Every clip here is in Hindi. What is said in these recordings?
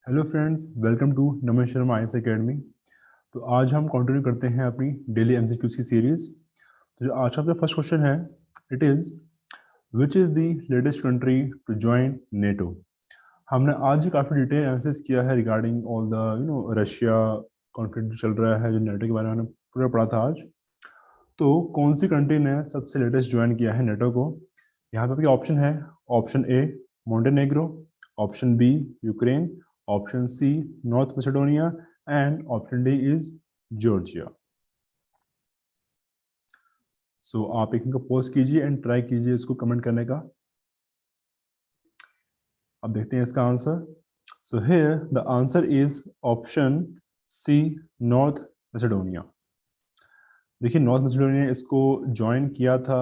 Hello friends, welcome to Naman Sharma IAS academy. तो आज हम कंटिन्यू करते हैं अपनी डेली एमसीक्यूज की सीरीज। तो जो आज का अपना फर्स्ट क्वेश्चन है, it is which is the latest country to join NATO. हमने आज ही काफ़ी डिटेल एनालिसिस किया है regarding all the Russia conflict जो चल रहा है, जो नेटो के बारे में हमने पूरा पढ़ा था आज। तो कौन सी कंट्री ने सबसे लेटेस्ट ज्वाइन किया है नेटो को? यहाँ पे आपके ऑप्शन है। Option A Montenegro, option B Ukraine, option C North Macedonia and option D is Georgia. So आप एक मिनट पॉज कीजिए एंड ट्राई कीजिए इसको कमेंट करने का। अब देखते हैं इसका answer. So here the answer is option C North Macedonia. देखिए, नॉर्थ मैसेडोनिया इसको ज्वाइन किया था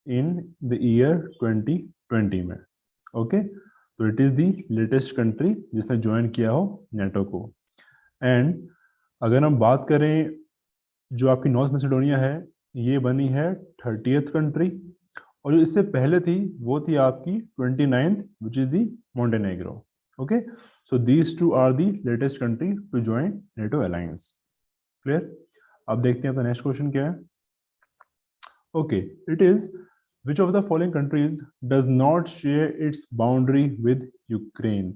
इन द ईयर 2020 में। ओके, तो it is the latest country जिसने ज्वाइन किया हो नेटो को। एंड अगर हम बात करें, जो आपकी नॉर्थ मैसेडोनिया है ये बनी है 30th कंट्री, और जो इससे पहले थी वो थी आपकी 29th, which is the Montenegro. Okay, so these two are the latest country to join NATO alliance. Clear? अब देखते हैं आपका नेक्स्ट क्वेश्चन क्या है। Okay, it is which of the following countries does not share its boundary with Ukraine.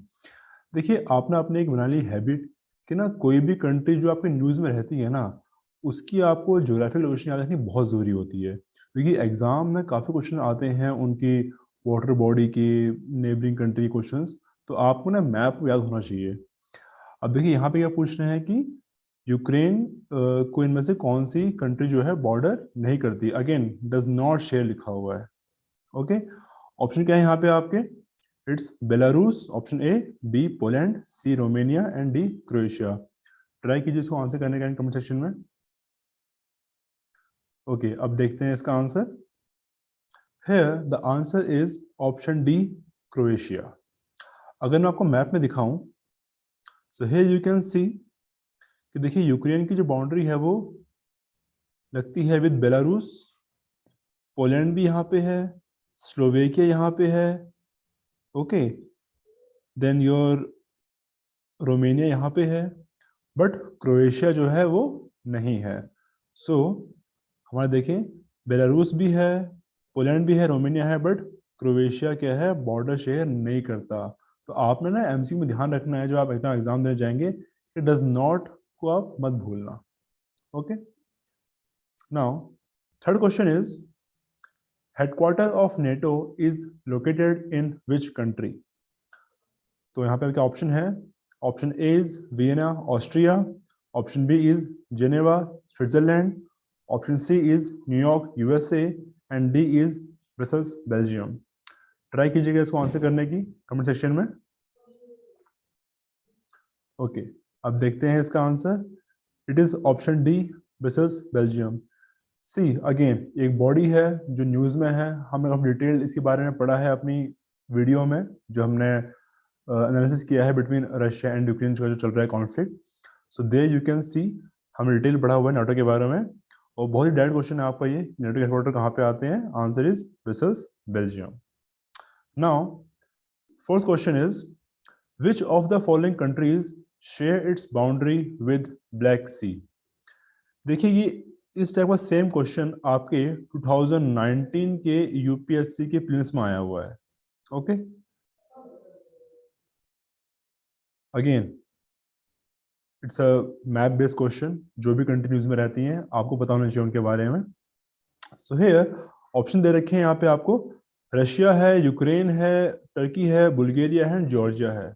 देखिए, आपने अपने एक बना ली हैबिट कि ना कोई भी कंट्री जो आपके न्यूज़ में रहती है ना, उसकी आपको ज्योग्राफिकल लोकेशन याद रखनी बहुत ज़रूरी होती है, क्योंकि एग्जाम में काफ़ी क्वेश्चन आते हैं उनकी वाटर बॉडी की, नेबरिंग कंट्री क्वेश्चंस। तो आपको ना मैप याद होना चाहिए। अब देखिए, यहाँ पे क्या पूछ रहे हैं कि यूक्रेन को इनमें से कौन सी कंट्री जो है बॉर्डर नहीं करती। अगेन डज नॉट शेयर लिखा हुआ है। ओके, ऑप्शन क्या है यहाँ पे आपके? It's Belarus, option A, B Poland, C Romania and D Croatia. Try कीजिए इसको आंसर करने का कमेंट सेक्शन में। ओके, अब देखते हैं इसका answer. Here the answer is option D, Croatia. अगर मैं आपको मैप में दिखाऊं, सो हियर यू कैन सी कि देखिए यूक्रेन की जो बाउंड्री है वो लगती है विद बेलारूस, पोलैंड भी यहाँ पे है, स्लोवेकिया यहाँ पे है। ओके, देन योर रोमेनिया यहाँ पे है, बट क्रोएशिया जो है वो नहीं है। सो हमारे देखें, बेलारूस भी है, पोलैंड भी है, रोमेनिया है, बट क्रोएशिया क्या है, बॉर्डर शेयर नहीं करता। तो आपने ना एमसीक्यू में ध्यान रखना है, जो आप इतना एग्जाम देने जाएंगे, कि डज नॉट को आप मत भूलना। Okay, now third question is headquarter of NATO is located in which country. तो यहाँ पे क्या ऑप्शन है? Option A is Vienna Austria, option B is Geneva Switzerland, option C is New York USA and D is Brussels Belgium. Try कीजिएगा इसको आंसर करने की कमेंट सेक्शन में। ओके, अब देखते हैं इसका answer. It is option D, Brussels Belgium. See again एक बॉडी है जो न्यूज़ में है, हमने काफी डिटेल इसके बारे में पढ़ा है अपनी वीडियो में, जो हमने एनालिसिस किया है बिटवीन रशिया एंड यूक्रेन का जो चल रहा है conflict. So they you can सी हमने डिटेल पढ़ा हुआ है नाटो के बारे में। और बहुत ही डायरेक्ट क्वेश्चन है आपका ये, नाटो के हेडक्वार्टर कहाँ पे आते हैं? Answer is Brussels Belgium. Now fourth question is which of the following countries share its boundary with Black Sea. देखिए, ये इस टाइप का सेम क्वेश्चन आपके 2019 के यूपीएससी के प्रीलिम्स में आया हुआ है। Okay, again it's a map based question. जो भी कंट्रीज में रहती हैं आपको पता होना चाहिए उनके बारे में। सो हियर ऑप्शन दे रखे हैं यहाँ पे आपको। रशिया है, यूक्रेन है, टर्की है, बुल्गारिया है, जॉर्जिया है।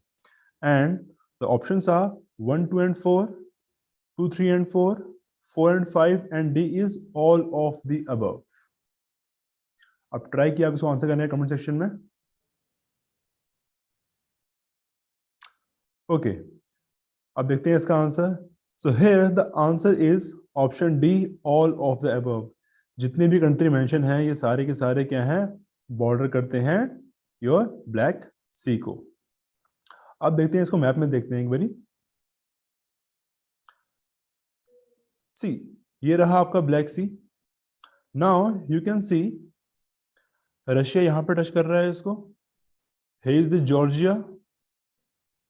And the options are 1, 2 and 4, 2, 3 and 4, 4 and 5 and D is all of the above. अब ट्राई किया आप इसको आंसर करने का कमेंट सेक्शन में। ओके, अब देखते हैं इसका answer. So here the answer is option D, all of the above. जितने भी कंट्री मेंशन है ये सारे के सारे क्या हैं? बॉर्डर करते हैं योर ब्लैक सी को। अब देखते हैं इसको मैप में, देखते हैं एक बारी। सी, ये रहा आपका Black Sea. Now you can see Russia यहां पर टच कर रहा है इसको। Here is the Georgia,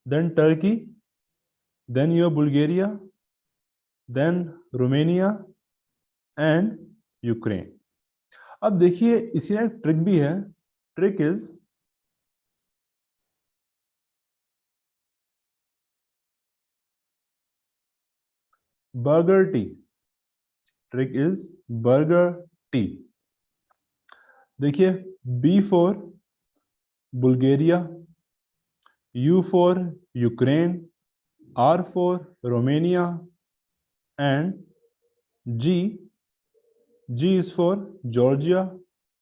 then Turkey, then you have Bulgaria, then Romania and Ukraine. अब देखिए इसकी ना एक ट्रिक भी है. Trick is burger T. Trick is burger T. देखिए B for Bulgaria, U for Ukraine, R for Romania and G is for Georgia.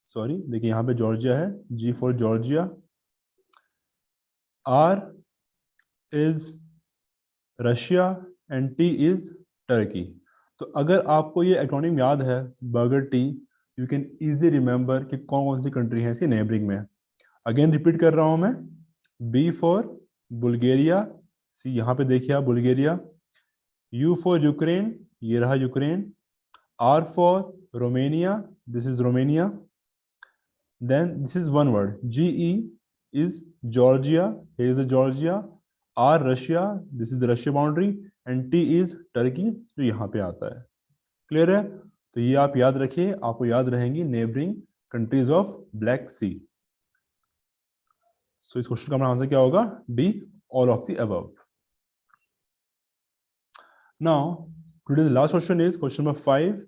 Sorry, देखिए यहां पे जॉर्जिया है. G for Georgia, R is Russia and T is Turkey. तो अगर आपको ये एक्रोनिम याद है burger T, you can easily remember कि कौन कौन सी कंट्री है इसकी नेबरिंग में. अगेन रिपीट कर रहा हूं मैं. B फॉर बुल्गारिया, सी यहाँ पे देखिए आप बुल्गारिया. U फॉर यूक्रेन, ये रहा Ukraine. R for Romania, this is Romania. Then this is one word, GE is Georgia, here is Georgia. R Russia, this is the Russia boundary and T is Turkey जो यहाँ पे आता है. क्लियर है? तो ये आप याद रखिए, आपको याद रहेंगी नेबरिंग कंट्रीज ऑफ ब्लैक सी. सो इस क्वेश्चन का हमारा आंसर क्या होगा? D, all of the above. Now today's last question is question number 5,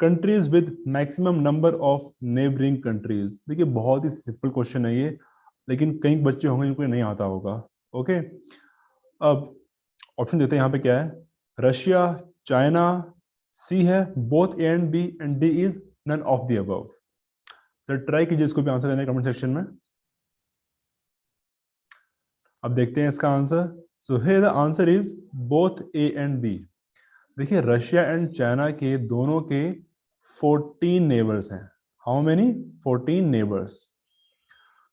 countries with maximum number of neighbouring countries. देखिए बहुत ही सिंपल क्वेश्चन है ये, लेकिन कई बच्चे होंगे जिनको नहीं आता होगा. ओके, अब ऑप्शन देते हैं यहाँ पे क्या है. रशिया, चाइना, सी है both A and B and D is none of the above. तो ट्राई कीजिए इसको भी आंसर देने कमेंट सेक्शन में. अब देखते हैं इसका answer. So here the answer is both A and B. देखिए रशिया एंड चाइना के दोनों के 14 नेबर्स हैं. How many? 14 नेबर्स.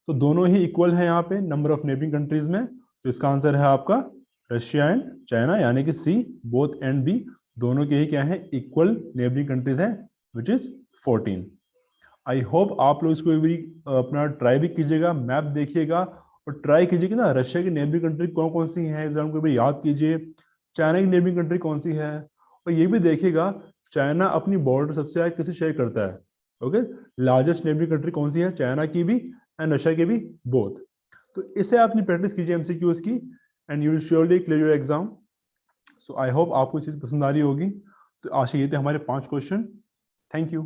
तो दोनों ही इक्वल हैं यहाँ पे नंबर ऑफ नेबरिंग कंट्रीज में. तो इसका आंसर है आपका रशिया एंड चाइना, यानी कि सी, बोथ एंड बी, दोनों के ही क्या है? इक्वल नेबरिंग कंट्रीज हैं, विच इज 14. आई होप आप लोग इसको भी अपना ट्राई भी कीजिएगा, मैप देखिएगा और ट्राई कीजिए ना रशिया की नेबरिंग कंट्री कौन कौन सी है, एग्जाम को भी याद कीजिए. चाइना की नेबरिंग कंट्री कौन सी है, और ये भी देखिएगा चाइना अपनी बॉर्डर सबसे आगे किसे शेयर करता है. ओके, लार्जेस्ट नेबरिंग कंट्री कौन सी है? चाइना की भी एंड रशिया की भी, बोथ. तो इसे आपने प्रैक्टिस कीजिए एमसीक्यूज की and you will surely clear your exam. So I hope आपको चीज पसंद आ रही होगी. तो आज ये थे हमारे 5 क्वेश्चन. Thank you.